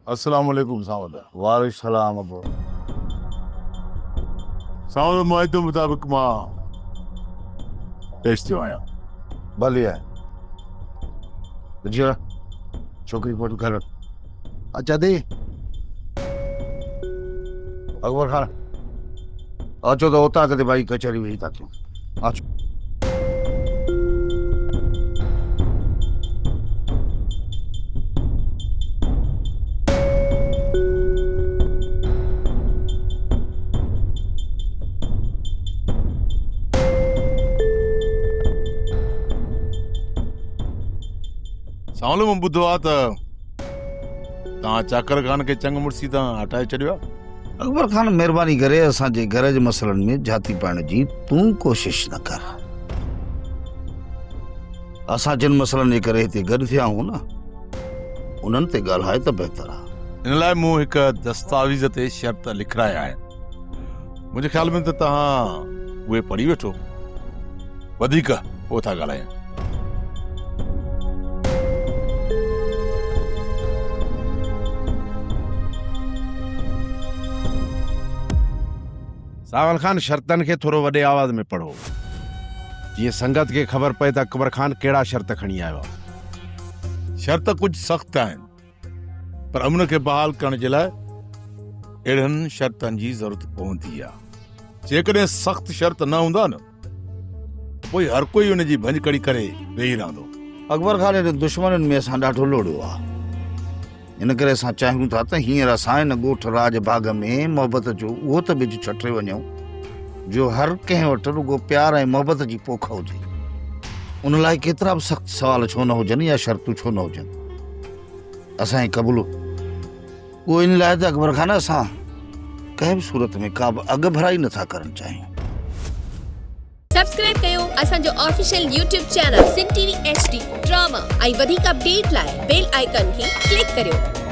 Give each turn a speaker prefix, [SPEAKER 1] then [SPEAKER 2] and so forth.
[SPEAKER 1] अस्सलाम वालेकुम सावद।
[SPEAKER 2] वालेकुम सलाम अबो।
[SPEAKER 1] सावद मुआदे मुताबिक मां पेश थियो आहियां।
[SPEAKER 2] भली है जीरा छोकरी फोटो कर। अच्छा दी अकबर खान अचो तो उतां ते भाई कचहरी वेही था क्यों अचो।
[SPEAKER 1] सावलो में ॿुधो आहे त तव्हां चाकर खान खे चंग मुड़सी तां हटाए छॾियो आहे।
[SPEAKER 2] अकबर खान मेहरबानी करे असांजे घर जे मसलनि में जाती पाइण जी तूं कोशिश न कर। असां जिन मसलनि जे करे हिते गॾु थिया आहियूं न उन्हनि ते ॻाल्हाए त बहितर आहे।
[SPEAKER 1] इन लाइ मूं हिकु दस्तावेज़ ते शर्त लिखाया आहिनि। मुंहिंजे ख़्याल में त तव्हां उहे पढ़ी वठो, वधीक पोइ था ॻाल्हायूं।
[SPEAKER 3] सावल खान शर्तन के थोड़ो वडे आवाज में पढ़ो जीअं संगत के खबर पए त अकबर खान केड़ा शर्त खणी आयो आहे।
[SPEAKER 1] शर्त कुछ सख्त आहिनि पर अमन खे बहाल करण जे लाइ अहिड़नि शर्तनि जी ज़रूरत पवंदी आहे। जेकॾहिं सख़्त शर्त न हूंदा न पोइ हर कोई उन जी भंजकड़ी करे वेही रहंदो।
[SPEAKER 2] अकबर खान जे दुश्मननि में असां ॾाढो लोड़ियो आहे। इन करे असां चाहियूं था त हींअर असां हिन ॻोठ राज भाग में मोहबत जो उहो त बिज छटे वञूं जो हर कंहिं वटि रुगो प्यार ऐं मोहबत जी पोख हुजे। उन लाइ केतिरा बि सख़्त सवाल छो न हुजनि या शर्तूं छो न हुजनि असांखे क़बूल। उहो इन लाइ त अकबर खान असां कंहिं बि सूरत में का बि अघ भराई नथा करणु चाहियूं।
[SPEAKER 4] सब्सक्राइब कयो असांजो official YouTube channel Sindh TV HD drama ऐं वधीक अपडेट लाइ बेल आइकन खे क्लिक करियो।